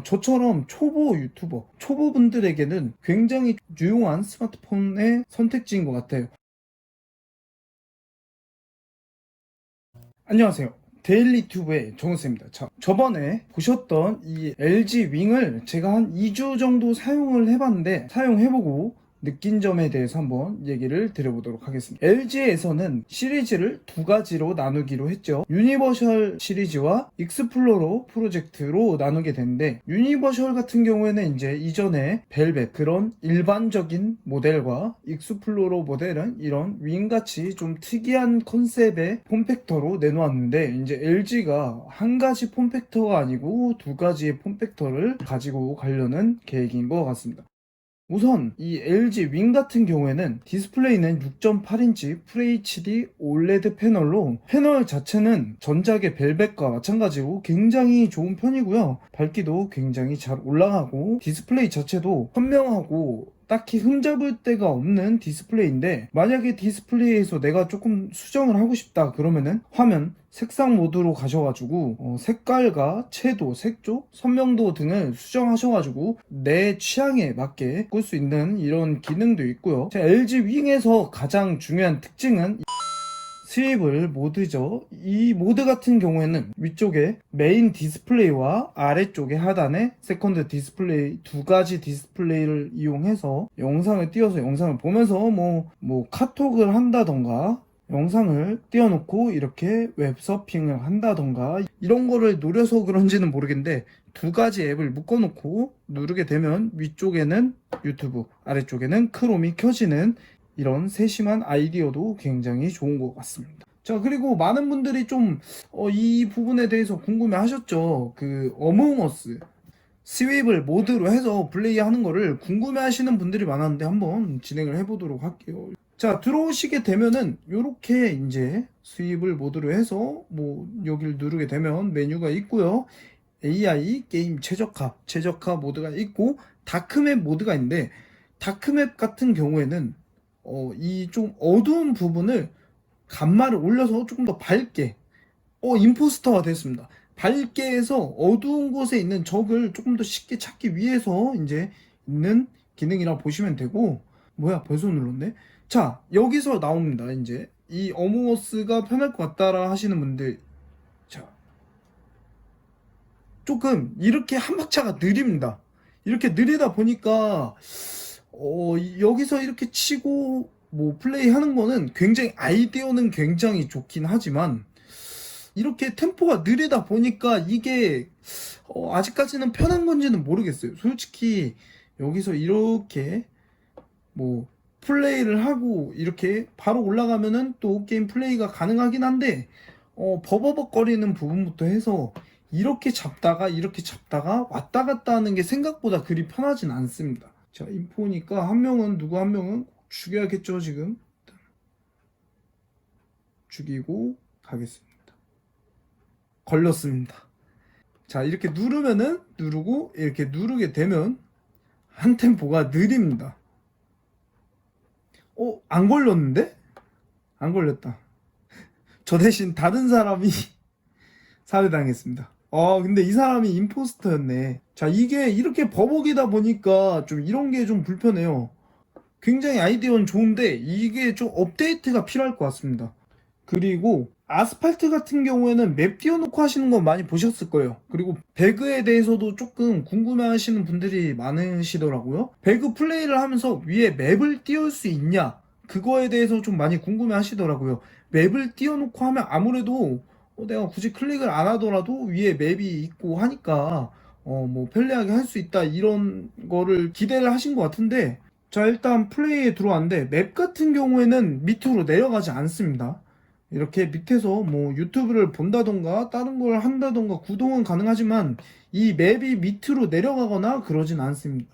저처럼 초보 유튜버, 초보분들에게는 굉장히 유용한 스마트폰의 선택지인 것 같아요. 안녕하세요. 데일리튜브의 정우쌤입니다. 자, 저번에 보셨던 이 LG 윙을 제가 한 2주 정도 사용을 해봤는데, 사용해보고 느낀 점에 대해서 한번 얘기를 드려보도록 하겠습니다. LG에서는 시리즈를 두 가지로 나누기로 했죠. 유니버셜 시리즈와 익스플로러 프로젝트로 나누게 되는데, 유니버셜 같은 경우에는 이제 이전에 벨벳 그런 일반적인 모델과 익스플로러 모델은 이런 윙같이 좀 특이한 컨셉의 폼팩터로 내놓았는데, 이제 LG가 한 가지 폼팩터가 아니고 두 가지의 폼팩터를 가지고 가려는 계획인 것 같습니다. 우선 이 LG 윙 같은 경우에는 디스플레이는 6.8인치 FHD OLED 패널로, 패널 자체는 전작의 벨벳과 마찬가지로 굉장히 좋은 편이고요. 밝기도 굉장히 잘 올라가고 디스플레이 자체도 선명하고 딱히 흠잡을 데가 없는 디스플레이인데, 만약에 디스플레이에서 내가 조금 수정을 하고 싶다 그러면은 화면 색상 모드로 가셔가지고 색깔과 채도, 색조, 선명도 등을 수정하셔가지고 내 취향에 맞게 끌 수 있는 이런 기능도 있고요. LG 윙에서 가장 중요한 특징은 스위블 모드죠. 이 모드 같은 경우에는 위쪽에 메인 디스플레이와 아래쪽에 하단에 세컨드 디스플레이, 두 가지 디스플레이를 이용해서 영상을 띄워서 영상을 보면서 카톡을 한다던가 영상을 띄워놓고 이렇게 웹서핑을 한다던가 이런 거를 노려서 그런지는 모르겠는데, 두 가지 앱을 묶어놓고 누르게 되면 위쪽에는 유튜브, 아래쪽에는 크롬이 켜지는 이런 세심한 아이디어도 굉장히 좋은 것 같습니다. 자, 그리고 많은 분들이 좀 이 부분에 대해서 궁금해 하셨죠. 그 어몽어스 스윕을 모드로 해서 플레이하는 거를 궁금해 하시는 분들이 많았는데, 한번 진행을 해보도록 할게요. 자, 들어오시게 되면은 요렇게 이제 스윕을 모드로 해서 여기를 누르게 되면 메뉴가 있고요. AI 게임 최적화 모드가 있고 다크맵 모드가 있는데, 다크맵 같은 경우에는 이 좀 어두운 부분을 감마를 올려서 조금 더 밝게, 임포스터가 됐습니다. 밝게 해서 어두운 곳에 있는 적을 조금 더 쉽게 찾기 위해서 이제 있는 기능이라 보시면 되고, 뭐야 벌써 눌렀네. 자, 여기서 나옵니다. 이제 이 어몽어스가 편할 것 같다라 하시는 분들, 자, 조금 이렇게 한 박자가 느립니다. 이렇게 느리다 보니까 여기서 이렇게 치고 플레이 하는 거는 굉장히, 아이디어는 굉장히 좋긴 하지만 이렇게 템포가 느리다 보니까 이게 아직까지는 편한 건지는 모르겠어요. 솔직히 여기서 이렇게 플레이를 하고 이렇게 바로 올라가면은 또 게임 플레이가 가능하긴 한데, 버버벅거리는 부분부터 해서 이렇게 잡다가 이렇게 잡다가 왔다 갔다 하는 게 생각보다 그리 편하진 않습니다. 자, 인포니까 한 명은, 누구 한 명은 죽여야겠죠. 지금 죽이고 가겠습니다. 걸렸습니다. 자, 이렇게 누르면은, 누르고 이렇게 누르게 되면 한 템포가 느립니다. 안 걸렸는데? 안 걸렸다. 저 대신 다른 사람이 살해당했습니다. 근데 이 사람이 임포스터였네. 자, 이게 이렇게 버벅이다 보니까 좀 이런 게 좀 불편해요. 굉장히 아이디어는 좋은데 이게 좀 업데이트가 필요할 것 같습니다. 그리고 아스팔트 같은 경우에는 맵 띄워놓고 하시는 거 많이 보셨을 거예요. 그리고 배그에 대해서도 조금 궁금해 하시는 분들이 많으시더라고요. 배그 플레이를 하면서 위에 맵을 띄울 수 있냐, 그거에 대해서 좀 많이 궁금해 하시더라고요. 맵을 띄워놓고 하면 아무래도 내가 굳이 클릭을 안 하더라도 위에 맵이 있고 하니까 편리하게 할 수 있다, 이런 거를 기대를 하신 것 같은데, 자, 일단 플레이에 들어왔는데 맵 같은 경우에는 밑으로 내려가지 않습니다. 이렇게 밑에서 유튜브를 본다던가 다른 걸 한다던가 구동은 가능하지만 이 맵이 밑으로 내려가거나 그러진 않습니다.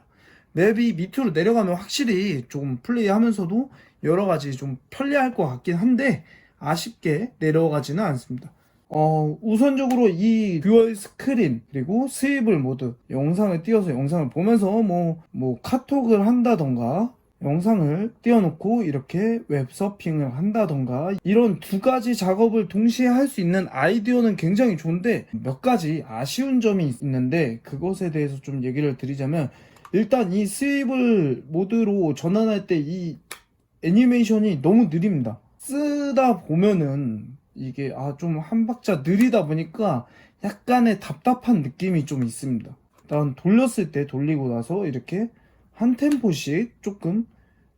맵이 밑으로 내려가면 확실히 조금 플레이하면서도 여러 가지 좀 편리할 것 같긴 한데, 아쉽게 내려가지는 않습니다. 우선적으로 이 듀얼 스크린 그리고 스위블 모드, 영상을 띄워서 영상을 보면서 카톡을 한다던가 영상을 띄워놓고 이렇게 웹서핑을 한다던가 이런 두 가지 작업을 동시에 할 수 있는 아이디어는 굉장히 좋은데 몇 가지 아쉬운 점이 있는데 그것에 대해서 좀 얘기를 드리자면, 일단 이 스위블 모드로 전환할 때 이 애니메이션이 너무 느립니다. 쓰다 보면은 이게 좀 한 박자 느리다 보니까 약간의 답답한 느낌이 좀 있습니다. 일단 돌렸을 때 돌리고 나서 이렇게 한 템포씩 조금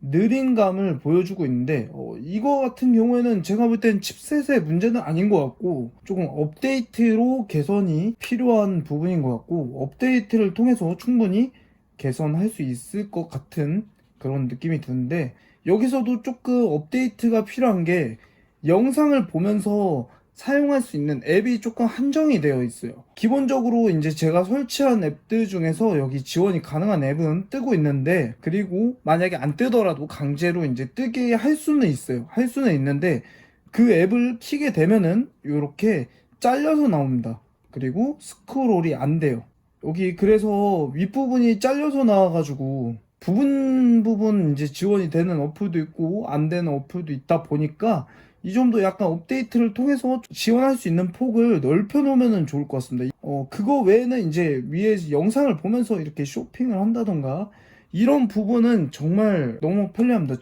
느린 감을 보여주고 있는데 이거 같은 경우에는 제가 볼 땐 칩셋의 문제는 아닌 것 같고 조금 업데이트로 개선이 필요한 부분인 것 같고, 업데이트를 통해서 충분히 개선할 수 있을 것 같은 그런 느낌이 드는데, 여기서도 조금 업데이트가 필요한 게 영상을 보면서 사용할 수 있는 앱이 조금 한정이 되어 있어요. 기본적으로 이제 제가 설치한 앱들 중에서 여기 지원이 가능한 앱은 뜨고 있는데, 그리고 만약에 안 뜨더라도 강제로 이제 뜨게 할 수는 있어요. 할 수는 있는데 그 앱을 키게 되면은 이렇게 잘려서 나옵니다. 그리고 스크롤이 안 돼요. 여기 그래서 윗부분이 잘려서 나와가지고 부분 이제 지원이 되는 어플도 있고 안 되는 어플도 있다 보니까 이 점도 약간 업데이트를 통해서 지원할 수 있는 폭을 넓혀 놓으면 좋을 것 같습니다. 그거 외에는 이제 위에 영상을 보면서 이렇게 쇼핑을 한다던가 이런 부분은 정말 너무 편리합니다.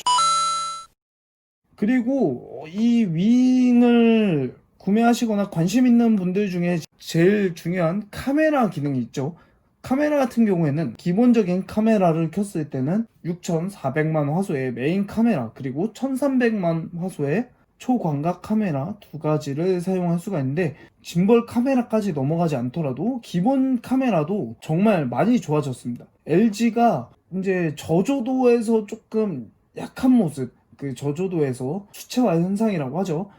그리고 이 윙을 구매하시거나 관심 있는 분들 중에 제일 중요한 카메라 기능이 있죠. 카메라 같은 경우에는 기본적인 카메라를 켰을 때는 6400만 화소의 메인 카메라, 그리고 1300만 화소의 초광각 카메라 두 가지를 사용할 수가 있는데, 짐벌 카메라까지 넘어가지 않더라도 기본 카메라도 정말 많이 좋아졌습니다. LG가 이제 저조도에서 조금 약한 모습, 그 저조도에서 수채화 현상이라고 하죠.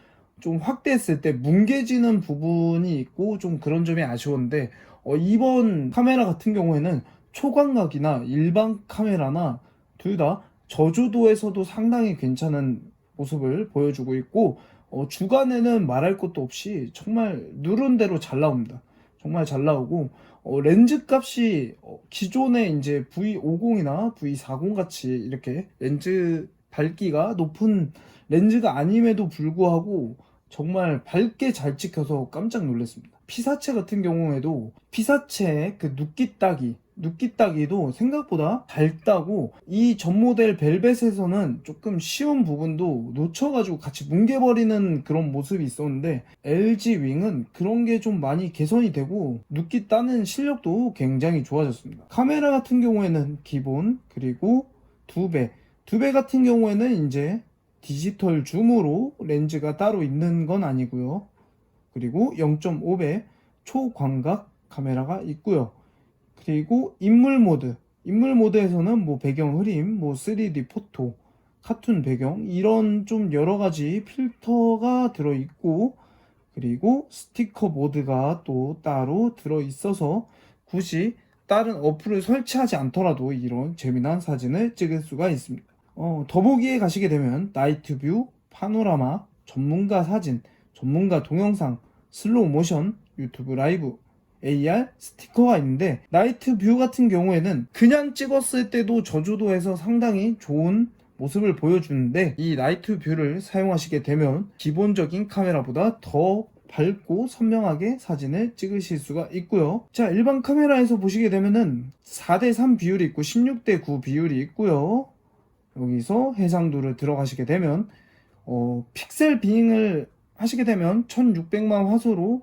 좀 확대했을 때 뭉개지는 부분이 있고 좀 그런 점이 아쉬웠는데, 이번 카메라 같은 경우에는 초광각이나 일반 카메라나 둘 다 저조도에서도 상당히 괜찮은 모습을 보여주고 있고, 주간에는 말할 것도 없이 정말 누른 대로 잘 나옵니다. 정말 잘 나오고, 렌즈 값이 기존의 이제 V50이나 V40 같이 이렇게 렌즈 밝기가 높은 렌즈가 아님에도 불구하고 정말 밝게 잘 찍혀서 깜짝 놀랐습니다. 피사체 같은 경우에도 피사체의 그 눕기 따기도 생각보다 밝다고, 이 전 모델 벨벳에서는 조금 쉬운 부분도 놓쳐가지고 같이 뭉개버리는 그런 모습이 있었는데, LG 윙은 그런 게 좀 많이 개선이 되고 눕기 따는 실력도 굉장히 좋아졌습니다. 카메라 같은 경우에는 기본, 그리고 두 배 같은 경우에는 이제 디지털 줌으로 렌즈가 따로 있는 건 아니고요. 그리고 0.5배 초광각 카메라가 있고요. 그리고 인물 모드에서는 뭐 배경 흐림, 뭐 3D 포토, 카툰 배경 이런 좀 여러 가지 필터가 들어 있고, 그리고 스티커 모드가 또 따로 들어 있어서 굳이 다른 어플을 설치하지 않더라도 이런 재미난 사진을 찍을 수가 있습니다. 더보기에 가시게 되면 나이트 뷰, 파노라마, 전문가 사진, 전문가 동영상, 슬로우 모션, 유튜브 라이브, AR, 스티커가 있는데, 나이트 뷰 같은 경우에는 그냥 찍었을 때도 저조도에서 상당히 좋은 모습을 보여주는데, 이 나이트 뷰를 사용하시게 되면 기본적인 카메라보다 더 밝고 선명하게 사진을 찍으실 수가 있고요. 자, 일반 카메라에서 보시게 되면은 4:3 비율이 있고 16:9 비율이 있고요. 여기서 해상도를 들어가시게 되면 픽셀 비닝을 하시게 되면 1600만 화소로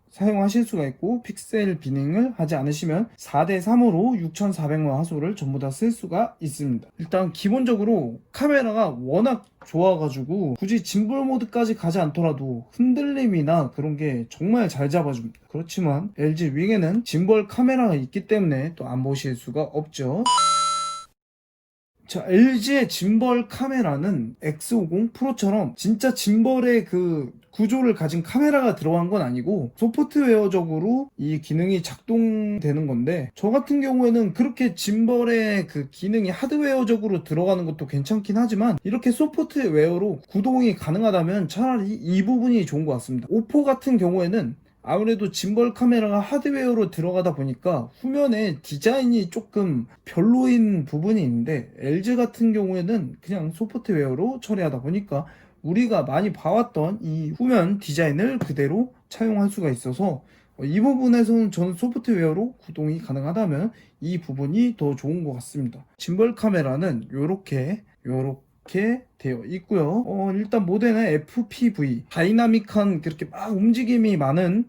사용하실 수가 있고, 픽셀 비닝을 하지 않으시면 4:3으로 6400만 화소를 전부 다 쓸 수가 있습니다. 일단 기본적으로 카메라가 워낙 좋아가지고 굳이 짐볼 모드까지 가지 않더라도 흔들림이나 그런 게 정말 잘 잡아줍니다. 그렇지만 LG 윙에는 짐벌 카메라가 있기 때문에 또 안 보실 수가 없죠. 자, LG의 짐벌 카메라는 X50 프로처럼 진짜 짐벌의 그 구조를 가진 카메라가 들어간 건 아니고 소프트웨어적으로 이 기능이 작동되는 건데, 저 같은 경우에는 그렇게 짐벌의 그 기능이 하드웨어적으로 들어가는 것도 괜찮긴 하지만 이렇게 소프트웨어로 구동이 가능하다면 차라리 이 부분이 좋은 것 같습니다. 오포 같은 경우에는 아무래도 짐벌 카메라가 하드웨어로 들어가다 보니까 후면에 디자인이 조금 별로인 부분이 있는데, LG 같은 경우에는 그냥 소프트웨어로 처리하다 보니까 우리가 많이 봐왔던 이 후면 디자인을 그대로 차용할 수가 있어서 이 부분에서는 저는 소프트웨어로 구동이 가능하다면 이 부분이 더 좋은 것 같습니다. 짐벌 카메라는 요렇게 되어 있고요. 일단 모델은 FPV, 다이나믹한 그렇게 막 움직임이 많은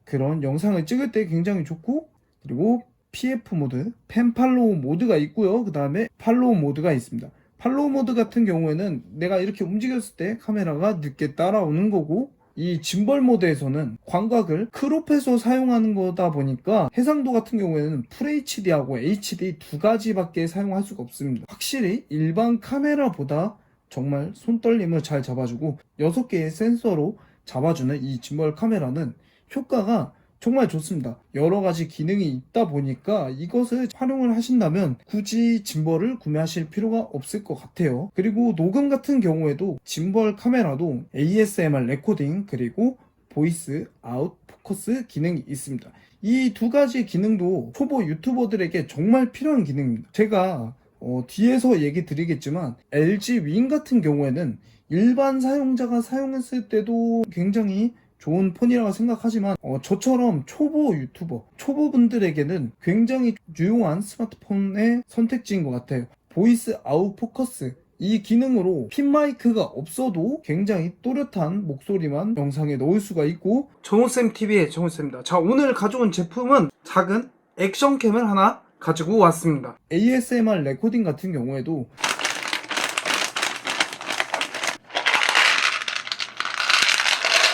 그런 영상을 찍을 때 굉장히 좋고, 그리고 PF 모드, 펜 팔로우 모드가 있고요. 그 다음에 팔로우 모드가 있습니다. 팔로우 모드 같은 경우에는 내가 이렇게 움직였을 때 카메라가 늦게 따라오는 거고, 이 짐벌 모드에서는 광각을 크롭해서 사용하는 거다 보니까 해상도 같은 경우에는 FHD하고 HD 두 가지밖에 사용할 수가 없습니다. 확실히 일반 카메라보다 정말 손떨림을 잘 잡아주고 6개의 센서로 잡아주는 이 짐벌 카메라는 효과가 정말 좋습니다. 여러 가지 기능이 있다 보니까 이것을 활용을 하신다면 굳이 짐벌을 구매하실 필요가 없을 것 같아요. 그리고 녹음 같은 경우에도 짐벌 카메라도 ASMR 레코딩 그리고 보이스 아웃 포커스 기능이 있습니다. 이 두 가지 기능도 초보 유튜버들에게 정말 필요한 기능입니다. 제가 뒤에서 얘기 드리겠지만 LG 윙 같은 경우에는 일반 사용자가 사용했을 때도 굉장히 좋은 폰이라고 생각하지만 저처럼 초보 유튜버, 초보분들에게는 굉장히 유용한 스마트폰의 선택지인 것 같아요. 보이스 아웃 포커스, 이 기능으로 핀 마이크가 없어도 굉장히 또렷한 목소리만 영상에 넣을 수가 있고, 정우쌤TV의 정우쌤입니다. 자, 오늘 가져온 제품은 작은 액션캠을 하나 가지고 왔습니다. ASMR 레코딩 같은 경우에도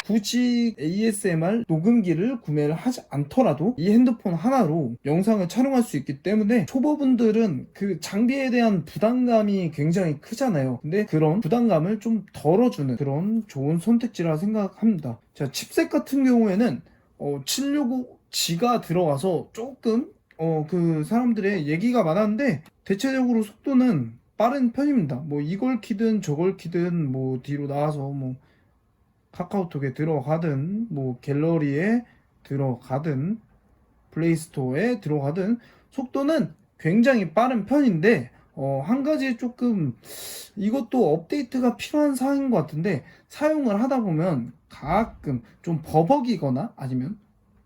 굳이 ASMR 녹음기를 구매를 하지 않더라도 이 핸드폰 하나로 영상을 촬영할 수 있기 때문에 초보분들은 그 장비에 대한 부담감이 굉장히 크잖아요. 근데 그런 부담감을 좀 덜어주는 그런 좋은 선택지라 생각합니다. 자, 칩셋 같은 경우에는 765G가 들어가서 조금 그 사람들의 얘기가 많았는데 대체적으로 속도는 빠른 편입니다. 뭐 이걸 키든 저걸 키든 뭐 뒤로 나와서 뭐 카카오톡에 들어가든 뭐 갤러리에 들어가든 플레이스토어에 들어가든 속도는 굉장히 빠른 편인데 한 가지 조금 이것도 업데이트가 필요한 사항인 것 같은데, 사용을 하다 보면 가끔 좀 버벅이거나 아니면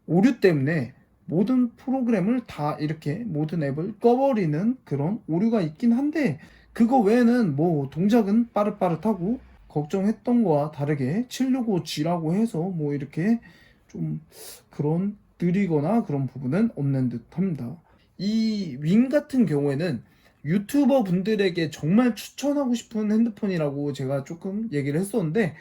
오류 때문에 모든 프로그램을 다 이렇게 모든 앱을 꺼버리는 그런 오류가 있긴 한데, 그거 외에는 뭐 동작은 빠릇빠릇하고 걱정했던 거와 다르게 765G라고 해서 뭐 이렇게 좀 그런 느리거나 그런 부분은 없는 듯 합니다. 이 윙 같은 경우에는 유튜버 분들에게 정말 추천하고 싶은 핸드폰이라고 제가 조금 얘기를 했었는데,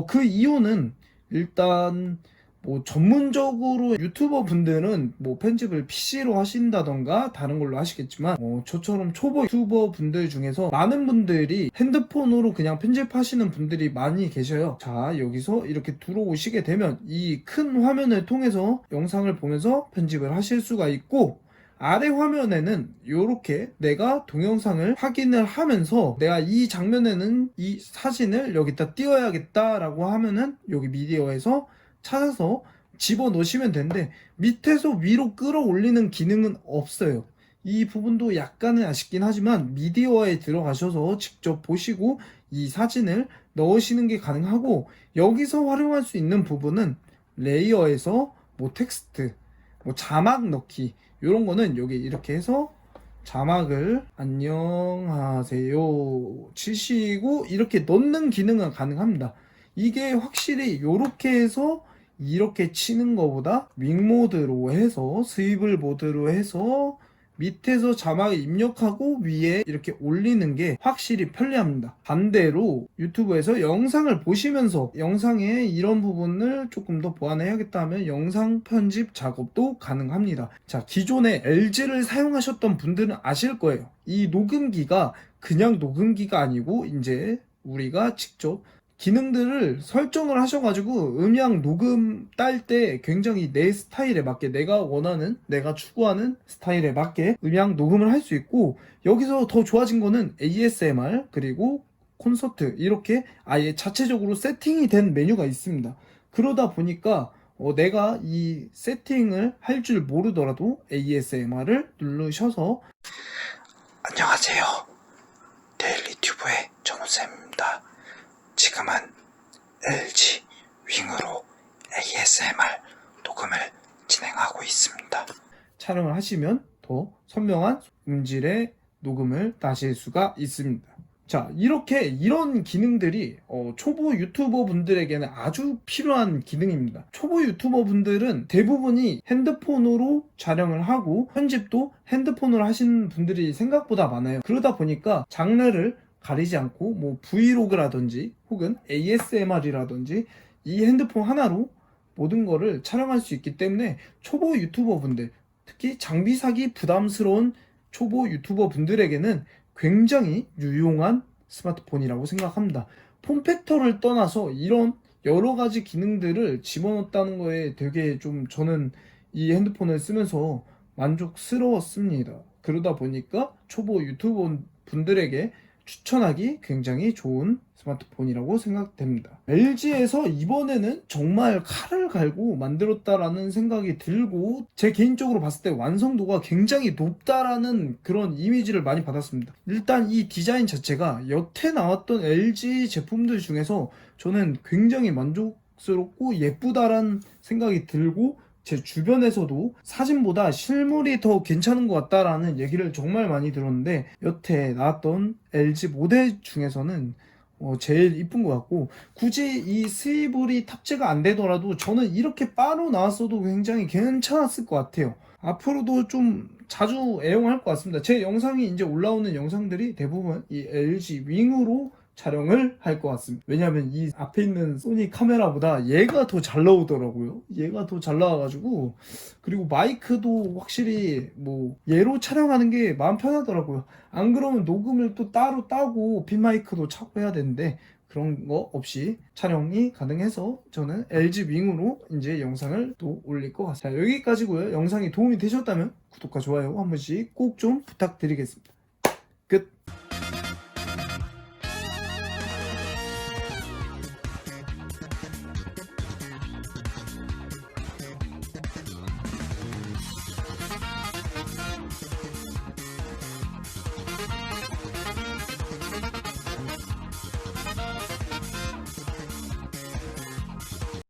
그 이유는 일단 뭐 전문적으로 유튜버 분들은 뭐 편집을 PC로 하신다던가 다른 걸로 하시겠지만 저처럼 초보 유튜버 분들 중에서 많은 분들이 핸드폰으로 그냥 편집하시는 분들이 많이 계셔요. 자, 여기서 이렇게 들어오시게 되면 이 큰 화면을 통해서 영상을 보면서 편집을 하실 수가 있고, 아래 화면에는 이렇게 내가 동영상을 확인을 하면서 내가 이 장면에는 이 사진을 여기다 띄워야겠다라고 하면은 여기 미디어에서 찾아서 집어넣으시면 되는데, 밑에서 위로 끌어올리는 기능은 없어요. 이 부분도 약간은 아쉽긴 하지만 미디어에 들어가셔서 직접 보시고 이 사진을 넣으시는 게 가능하고, 여기서 활용할 수 있는 부분은 레이어에서 뭐 텍스트, 뭐 자막 넣기, 이런 거는 여기 이렇게 해서 자막을 안녕하세요 치시고 이렇게 넣는 기능은 가능합니다. 이게 확실히 이렇게 해서 이렇게 치는 것보다 윙 모드로 해서 스위블 모드로 해서 밑에서 자막을 입력하고 위에 이렇게 올리는 게 확실히 편리합니다. 반대로 유튜브에서 영상을 보시면서 영상에 이런 부분을 조금 더 보완해야겠다 하면 영상 편집 작업도 가능합니다. 자, 기존에 LG를 사용하셨던 분들은 아실 거예요. 이 녹음기가 그냥 녹음기가 아니고 이제 우리가 직접 기능들을 설정을 하셔가지고 음향 녹음 딸 때 굉장히 내 스타일에 맞게, 내가 원하는, 내가 추구하는 스타일에 맞게 음향 녹음을 할 수 있고, 여기서 더 좋아진 거는 ASMR 그리고 콘서트 이렇게 아예 자체적으로 세팅이 된 메뉴가 있습니다. 그러다 보니까 내가 이 세팅을 할 줄 모르더라도 ASMR을 누르셔서 안녕하세요. 데일리튜브의 전우쌤입니다. 지금은 LG 윙으로 ASMR 녹음을 진행하고 있습니다. 촬영을 하시면 더 선명한 음질의 녹음을 하실 수가 있습니다. 자, 이런 기능들이 초보 유튜버 분들에게는 아주 필요한 기능입니다. 초보 유튜버 분들은 대부분이 핸드폰으로 촬영을 하고 편집도 핸드폰으로 하시는 분들이 생각보다 많아요. 그러다 보니까 장르를 가리지 않고 뭐 브이로그라든지 혹은 ASMR이라든지 이 핸드폰 하나로 모든 거를 촬영할 수 있기 때문에 초보 유튜버 분들, 특히 장비 사기 부담스러운 초보 유튜버 분들에게는 굉장히 유용한 스마트폰이라고 생각합니다. 폼팩터를 떠나서 이런 여러 가지 기능들을 집어넣었다는 거에 되게 좀 저는 이 핸드폰을 쓰면서 만족스러웠습니다. 그러다 보니까 초보 유튜버 분들에게 추천하기 굉장히 좋은 스마트폰이라고 생각됩니다. LG에서 이번에는 정말 칼을 갈고 만들었다라는 생각이 들고 제 개인적으로 봤을 때 완성도가 굉장히 높다라는 그런 이미지를 많이 받았습니다. 일단 이 디자인 자체가 여태 나왔던 LG 제품들 중에서 저는 굉장히 만족스럽고 예쁘다라는 생각이 들고 제 주변에서도 사진보다 실물이 더 괜찮은 것 같다라는 얘기를 정말 많이 들었는데 여태 나왔던 LG 모델 중에서는 제일 이쁜 것 같고 굳이 이 스위블이 탑재가 안 되더라도 저는 이렇게 바로 나왔어도 굉장히 괜찮았을 것 같아요. 앞으로도 좀 자주 애용할 것 같습니다. 제 영상이 이제 올라오는 영상들이 대부분 이 LG 윙으로 촬영을 할 것 같습니다. 왜냐하면 이 앞에 있는 소니 카메라보다 얘가 더 잘 나오더라고요. 얘가 더 잘 나와가지고 그리고 마이크도 확실히 뭐 얘로 촬영하는 게 마음 편하더라고요. 안 그러면 녹음을 또 따로 따고 핀 마이크도 차고 해야 되는데 그런 거 없이 촬영이 가능해서 저는 LG 윙으로 이제 영상을 또 올릴 것 같습니다. 자, 여기까지고요. 영상이 도움이 되셨다면 구독과 좋아요 한 번씩 꼭 좀 부탁드리겠습니다. 끝.